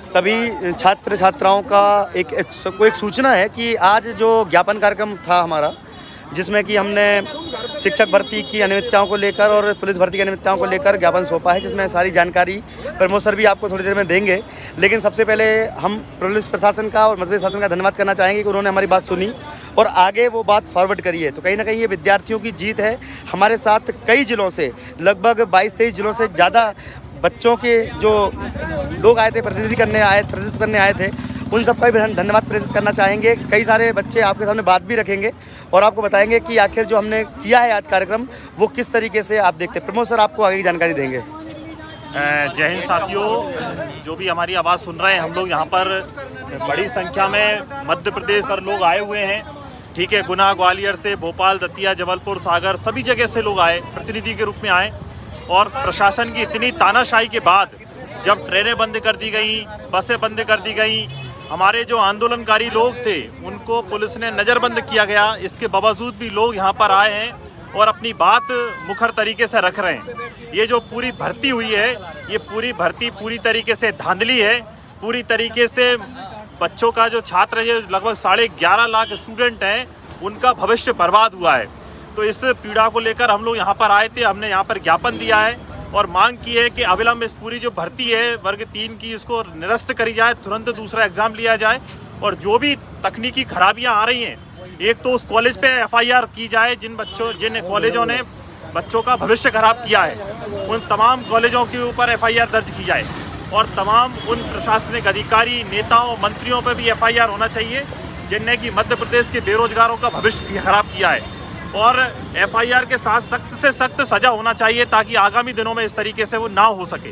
सभी छात्र छात्राओं का एक सूचना है कि आज जो ज्ञापन कार्यक्रम था हमारा, जिसमें कि हमने शिक्षक भर्ती की अनियमितताओं को लेकर और पुलिस भर्ती की अनियमितताओं को लेकर ज्ञापन सौंपा है, जिसमें सारी जानकारी प्रमोद सर भी आपको थोड़ी देर में देंगे। लेकिन सबसे पहले हम पुलिस प्रशासन का और मध्य प्रदेश शासन का धन्यवाद करना चाहेंगे कि उन्होंने हमारी बात सुनी और आगे वो बात फॉरवर्ड करी है। तो कहीं ना कहीं ये विद्यार्थियों की जीत है। हमारे साथ कई जिलों से लगभग 22-23 जिलों से ज़्यादा बच्चों के जो लोग आए थे, प्रतिनिधित्व करने आए थे, उन सबका भी धन्यवाद प्रेषित करना चाहेंगे। कई सारे बच्चे आपके सामने बात भी रखेंगे और आपको बताएंगे कि आखिर जो हमने किया है आज कार्यक्रम वो किस तरीके से आप देखते हैं। प्रमोद सर आपको आगे की जानकारी देंगे। जय हिंद साथियों, जो भी हमारी आवाज़ सुन रहे हैं, हम लोग यहाँ पर बड़ी संख्या में मध्य प्रदेश पर लोग आए हुए हैं। ठीक है, गुना, ग्वालियर से, भोपाल, दतिया, जबलपुर, सागर, सभी जगह से लोग आए, प्रतिनिधि के रूप में आए। और प्रशासन की इतनी तानाशाही के बाद जब ट्रेनें बंद कर दी गई, बसें बंद कर दी गई, हमारे जो आंदोलनकारी लोग थे उनको पुलिस ने नज़रबंद किया गया, इसके बावजूद भी लोग यहाँ पर आए हैं और अपनी बात मुखर तरीके से रख रहे हैं। ये जो पूरी भर्ती हुई है, ये पूरी भर्ती पूरी तरीके से धांधली है। पूरी तरीके से बच्चों का जो छात्र है, लगभग 11.5 लाख स्टूडेंट हैं, उनका भविष्य बर्बाद हुआ है। तो इस पीड़ा को लेकर हम लोग यहाँ पर आए थे। हमने यहाँ पर ज्ञापन दिया है और मांग की है कि अविलंब इस पूरी जो भर्ती है वर्ग 3 की, इसको निरस्त करी जाए, तुरंत दूसरा एग्ज़ाम लिया जाए। और जो भी तकनीकी खराबियाँ आ रही हैं, एक तो उस कॉलेज पे FIR की जाए जिन कॉलेजों ने बच्चों का भविष्य खराब किया है, उन तमाम कॉलेजों के ऊपर FIR दर्ज की जाए। और तमाम उन प्रशासनिक अधिकारी, नेताओं, मंत्रियों पर भी FIR होना चाहिए जिनने कि मध्य प्रदेश के बेरोजगारों का भविष्य खराब किया है। और FIR के साथ सख्त से सख्त सजा होना चाहिए ताकि आगामी दिनों में इस तरीके से वो ना हो सके।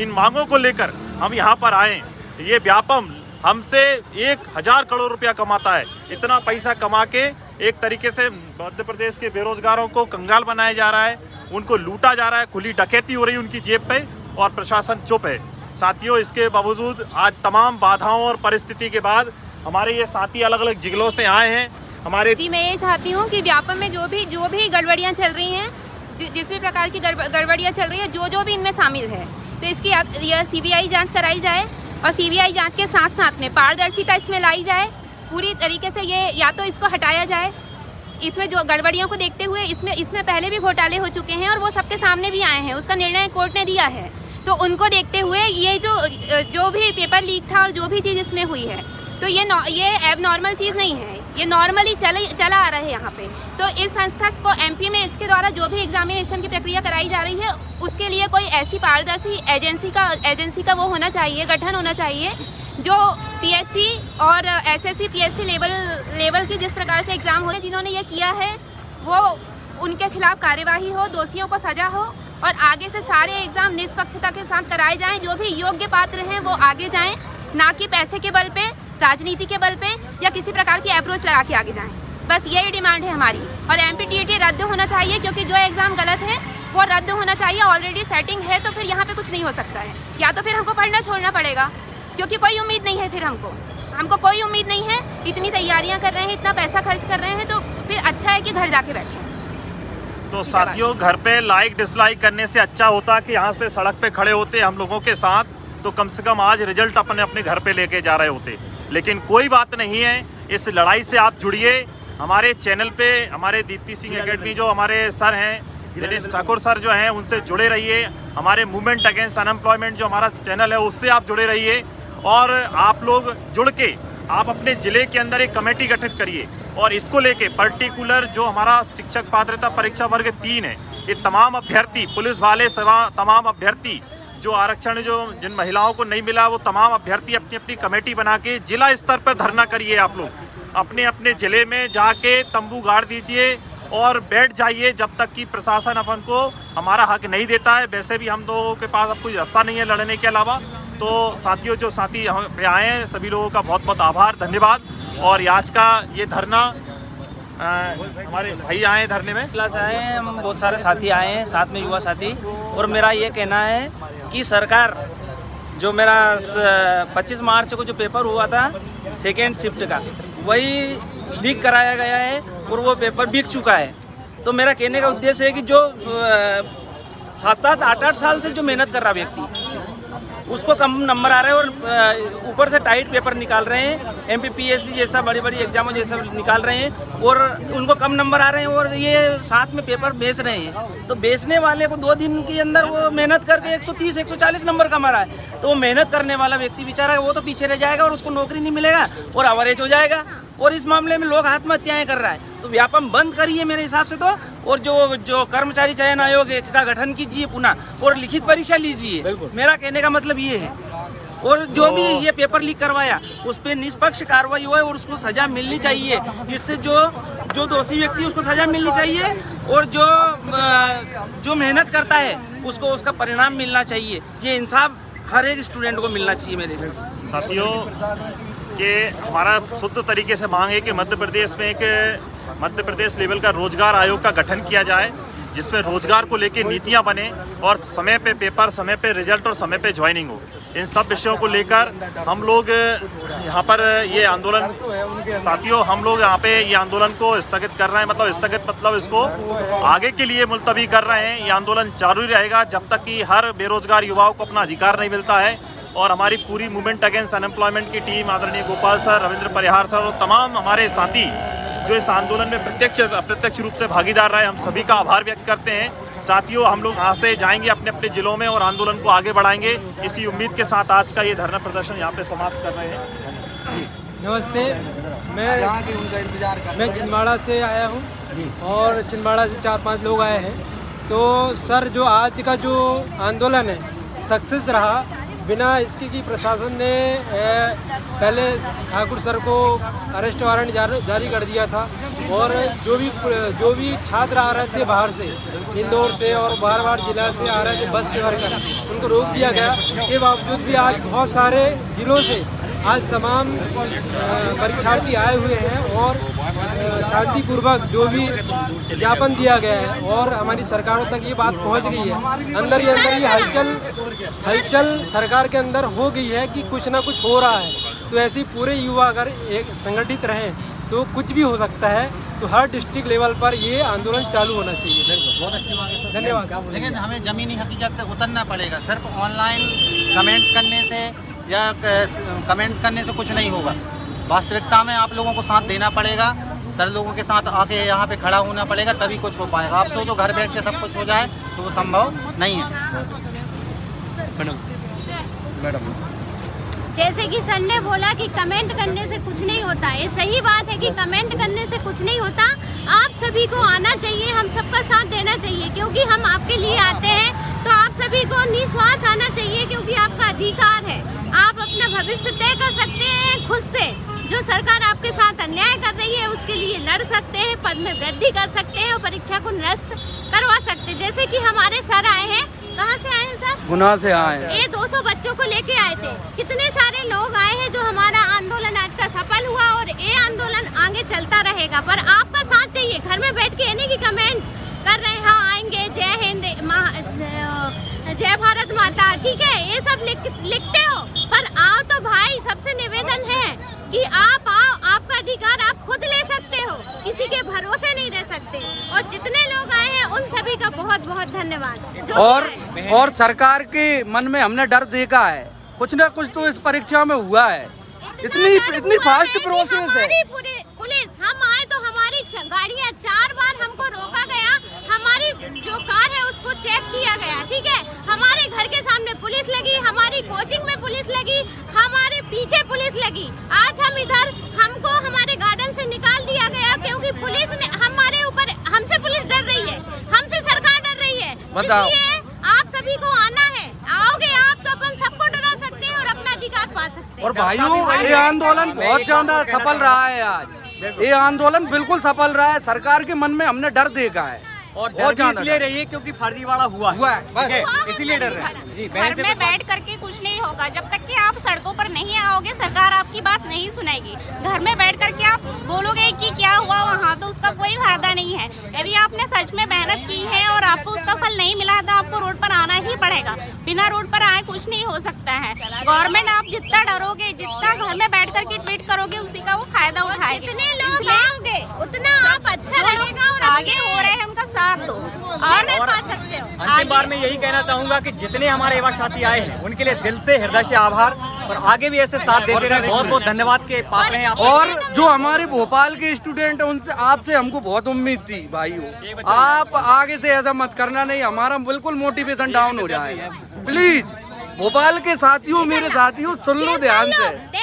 इन मांगों को लेकर हम यहाँ पर आए। ये व्यापम हमसे 1000 करोड़ रुपया कमाता है। इतना पैसा कमा के एक तरीके से मध्य प्रदेश के बेरोजगारों को कंगाल बनाया जा रहा है, उनको लूटा जा रहा है, खुली डकैती हो रही है उनकी जेब पे, और प्रशासन चुप है। साथियों, इसके बावजूद आज तमाम बाधाओं और परिस्थिति के बाद हमारे ये साथी अलग अलग जिलों से आए हैं। जी, मैं ये चाहती हूँ कि व्यापम में जो भी गड़बड़ियाँ चल रही हैं, जिस भी प्रकार की गड़बड़ियाँ चल रही है, जो भी इनमें शामिल है, तो इसकी यह CBI जांच कराई जाए और CBI जांच के साथ साथ में पारदर्शिता इसमें लाई जाए पूरी तरीके से। ये या तो इसको हटाया जाए, इसमें जो गड़बड़ियों को देखते हुए इसमें पहले भी घोटाले हो चुके हैं और वो सबके सामने भी आए हैं, उसका निर्णय कोर्ट ने दिया है। तो उनको देखते हुए ये जो भी पेपर लीक था और जो भी चीज़ इसमें हुई है, तो ये एब नॉर्मल चीज़ नहीं है, ये नॉर्मली चला आ रहा है यहाँ पे। तो इस संस्था को MP में इसके द्वारा जो भी एग्जामिनेशन की प्रक्रिया कराई जा रही है, उसके लिए कोई ऐसी पारदर्शी एजेंसी का वो होना चाहिए, गठन होना चाहिए, जो PSC और SSC PSC लेवल की जिस प्रकार से एग्ज़ाम हो, जिन्होंने ये किया है वो उनके खिलाफ कार्यवाही हो, दोषियों को सजा हो और आगे से सारे एग्ज़ाम निष्पक्षता के साथ कराए जाएँ। जो भी योग्य पात्र हैं वो आगे जाएँ, ना कि पैसे के बल पे, राजनीति के बल पे या किसी प्रकार की अप्रोच लगा के आगे जाएं। बस यही डिमांड है हमारी। और MPTET रद्द होना चाहिए, क्योंकि जो एग्ज़ाम गलत है वो रद्द होना चाहिए। ऑलरेडी सेटिंग है तो फिर यहाँ पे कुछ नहीं हो सकता है, या तो फिर हमको पढ़ना छोड़ना पड़ेगा, क्योंकि कोई उम्मीद नहीं है। फिर हमको कोई उम्मीद नहीं है। इतनी तैयारियाँ कर रहे हैं, इतना पैसा खर्च कर रहे हैं, तो फिर अच्छा है कि घर जाके बैठे। तो साथियों, घर पे लाइक डिसलाइक करने से अच्छा होता कि यहाँ पे सड़क पे खड़े होते हम लोगों के साथ, तो कम से कम आज रिजल्ट अपने घर पे लेके जा रहे होते। लेकिन कोई बात नहीं है, इस लड़ाई से आप जुड़िए। हमारे चैनल पे हमारे दीप्ति सिंह एकेडमी जो हमारे सर हैं, दिनेश ठाकुर सर जो हैं, उनसे जुड़े रहिए। हमारे मूवमेंट अगेंस्ट अनएम्प्लॉयमेंट जो हमारा चैनल है, उससे आप जुड़े रहिए। और आप लोग जुड़ के आप अपने ज़िले के अंदर एक कमेटी गठित करिए और इसको लेके पर्टिकुलर जो हमारा शिक्षक पात्रता परीक्षा वर्ग 3 है, ये तमाम अभ्यर्थी, पुलिस वाले तमाम अभ्यर्थी जो आरक्षण जिन महिलाओं को नहीं मिला, वो तमाम अभ्यर्थी अपनी अपनी कमेटी बना के जिला स्तर पर धरना करिए। आप लोग अपने अपने ज़िले में जाके तंबू गाड़ दीजिए और बैठ जाइए जब तक कि प्रशासन अपन को हमारा हक नहीं देता है। वैसे भी हम लोगों के पास अब कोई रास्ता नहीं है लड़ने के अलावा। तो साथियों, जो साथी हम पे आए हैं, सभी लोगों का बहुत बहुत आभार, धन्यवाद। और आज का ये धरना हमारे भाई आए धरने में, क्लास आए हैं, हम बहुत सारे साथी आए हैं, साथ में युवा साथी। और मेरा ये कहना है कि सरकार, जो मेरा 25 मार्च को जो पेपर हुआ था सेकेंड शिफ्ट का, वही लीक कराया गया है और वो पेपर बिक चुका है। तो मेरा कहने का उद्देश्य है कि जो 7-7, 8-8 साल से जो मेहनत कर रहा व्यक्ति उसको कम नंबर आ रहे हैं और ऊपर से टाइट पेपर निकाल रहे हैं, MPPSC जैसा बड़ी बड़ी एग्जामों जैसा निकाल रहे हैं और उनको कम नंबर आ रहे हैं और ये साथ में पेपर बेच रहे हैं। तो बेचने वाले को 2 दिन के अंदर वो मेहनत करके 130-140 नंबर कमा रहा है, तो वो मेहनत करने वाला व्यक्ति बेचारा वो तो पीछे रह जाएगा और उसको नौकरी नहीं मिलेगा और अवरेज हो जाएगा। और इस मामले में लोग आत्महत्याएं कर रहा है। तो व्यापम बंद करिए मेरे हिसाब से तो, और जो कर्मचारी चयन आयोग का गठन कीजिए पुनः और लिखित परीक्षा लीजिए। मेरा कहने का मतलब ये है। और जो भी ये पेपर लीक करवाया उस पर निष्पक्ष कार्रवाई हो और उसको सजा मिलनी चाहिए। इससे जो दोषी व्यक्ति उसको सजा मिलनी चाहिए और जो मेहनत करता है उसको उसका परिणाम मिलना चाहिए। ये इंसाफ हर एक स्टूडेंट को मिलना चाहिए मेरे हिसाब से। साथियों कि हमारा शुद्ध तरीके से मांग है कि मध्य प्रदेश में एक मध्य प्रदेश लेवल का रोजगार आयोग का गठन किया जाए, जिसमें रोजगार को लेकर नीतियां बने और समय पे पेपर, समय पे रिजल्ट और समय पे ज्वाइनिंग हो। इन सब विषयों को लेकर हम लोग यहाँ पर ये आंदोलन, साथियों हम लोग यहाँ पे ये आंदोलन को स्थगित कर रहे हैं। मतलब स्थगित मतलब इसको आगे के लिए मुलतवी कर रहे हैं। ये आंदोलन जारी रहेगा जब तक कि हर बेरोजगार युवाओं को अपना अधिकार नहीं मिलता है। और हमारी पूरी मूवमेंट अगेंस्ट अनएम्प्लॉयमेंट की टीम, आदरणीय गोपाल सर, रविंद्र परिहार सर और तमाम हमारे साथी जो इस आंदोलन में प्रत्यक्ष अप्रत्यक्ष रूप से भागीदार रहे, हम सभी का आभार व्यक्त करते हैं। साथियों हम लोग यहाँ से जाएंगे अपने अपने जिलों में और आंदोलन को आगे बढ़ाएंगे। इसी उम्मीद के साथ आज का ये धरना प्रदर्शन यहाँ पे समाप्त कर रहे हैं। नमस्ते, मैं छिंदवाड़ा से आया हूँ और छिंदवाड़ा से 4-5 लोग आए हैं। तो सर जो आज का जो आंदोलन है सक्सेस रहा, बिना इसके कि प्रशासन ने पहले ठाकुर सर को अरेस्ट वारंट जारी कर दिया था और जो भी छात्र आ रहे थे बाहर से, इंदौर से और बार जिला से आ रहे थे बस से भरकर, उनको रोक दिया गया। के बावजूद भी आज बहुत सारे जिलों से आज तमाम परीक्षार्थी आए हुए हैं और शांतिपूर्वक जो भी ज्ञापन दिया गया है और हमारी सरकारों तक ये बात पहुंच गई है। अंदर ही अंदर ये हलचल सरकार के अंदर हो गई है कि कुछ ना कुछ हो रहा है। तो ऐसे पूरे युवा अगर एक संगठित रहें तो कुछ भी हो सकता है। तो हर डिस्ट्रिक्ट लेवल पर ये आंदोलन चालू होना चाहिए। बहुत अच्छी बात है, धन्यवाद। लेकिन हमें ज़मीनी हकीकत तक उतरना पड़ेगा। सिर्फ ऑनलाइन कमेंट्स करने से या कमेंट्स करने से कुछ नहीं होगा। वास्तविकता में आप लोगों को साथ देना पड़ेगा, सर लोगों के साथ आके यहाँ पे खड़ा होना पड़ेगा, तभी कुछ हो पाएगा। आप सोचो घर बैठ के सब कुछ हो जाए तो वो संभव नहीं है। मैडम जैसे कि सर ने बोला कि कमेंट करने से कुछ नहीं होता, ये सही बात है कि कमेंट करने से कुछ नहीं होता। आप सभी को आना चाहिए, हम सबका साथ देना चाहिए, क्योंकि हम आपके लिए आते हैं। तो आप सभी को निस्वार्थ आना चाहिए, क्योंकि आपका अधिकार है। आप अपना भविष्य तय कर सकते हैं खुद से। जो सरकार आपके साथ अन्याय कर रही है उसके लिए लड़ सकते हैं, पद में वृद्धि कर सकते हैं और परीक्षा को निरस्त करवा सकते हैं। जैसे कि हमारे सर आए हैं, कहाँ से आए हैं सर? गुना से आए हैं। ये 200 बच्चों को लेके आए थे। कितने सारे लोग आए हैं जो हमारा आंदोलन आज का सफल हुआ और ये आंदोलन आगे चलता रहेगा। पर आपका साथ चाहिए। घर में बैठ के नहीं कि कमेंट कर रहे हैं हाँ आएंगे, जय हिंद, जय भारत माता, ठीक है ये सब लिखते हो, पर आओ तो भाई। सबसे निवेदन है कि आप आओ, आपका अधिकार आप खुद ले सकते हो, किसी के भरोसे नहीं रह सकते। और जितने लोग आए हैं उन सभी का बहुत बहुत धन्यवाद। और सरकार के मन में हमने डर देखा है, कुछ ना कुछ तो इस परीक्षा में हुआ है। इतनी फास्ट प्रोसेस है। पुलिस हम आए तो हमारी गाड़ियाँ 4 बार हमको रोका गया, हमारी जो कार है उसको चेक किया गया, ठीक है। हमारे घर के सामने पुलिस लगी, हमारी कोचिंग में पुलिस लगी, हमारे पीछे पुलिस लगी। आज हम इधर, हमको हमारे गार्डन से निकाल दिया गया क्योंकि पुलिस ने हमारे ऊपर, हमसे पुलिस डर रही है, हमसे सरकार डर रही है। इसलिए आप सभी को आना है, आओगे आप तो अपन सबको डरा सकते हैं और अपना अधिकार पा सकते हैं। और भाइयों ये आंदोलन बहुत ज्यादा सफल रहा है। आज ये आंदोलन बिल्कुल सफल रहा है। सरकार के मन में हमने डर देखा है और डर इसलिए रही है क्योंकि फर्जीवाड़ा हुआ है, इसीलिए डर रहे हैं। घर में बैठ करके कुछ नहीं होगा। जब तक कि आप सड़कों पर नहीं आओगे सरकार आपकी बात नहीं सुनेगी। घर में बैठ करके आप बोलोगे कि क्या हुआ वहाँ, तो उसका कोई फायदा नहीं है। यदि आपने सच में मेहनत की है और आपको उसका फल नहीं मिला है तो आपको रोड पर आना ही पड़ेगा। बिना रोड पर आए कुछ नहीं हो सकता है। गवर्नमेंट आप जितना डरोगे, जितना घर में बैठ करके ट्वीट करोगे, उसी का वो फायदा उठाएगी। जितने लोग आओगे उतना आप अच्छा रहेगा और आगे हो रहे हैं उनका साथ दो। और नहीं पा सकते हो। अंतिम बार मैं यही कहना चाहूंगा कि जितने हमारे युवा साथी आए हैं उनके लिए दिल से हृदय से आभार, और आगे भी ऐसे साथ देते रहे। बहुत बहुत धन्यवाद के पात्र हैं आप। और जो हमारे भोपाल के स्टूडेंट हैं उनसे आपसे हमको बहुत उम्मीद थी भाइयों, आप आगे से ऐसा मत करना, नहीं हमारा बिल्कुल मोटिवेशन डाउन हो जाएगा। प्लीज भोपाल के साथियों, मेरे साथियों, सुन लो ध्यान से।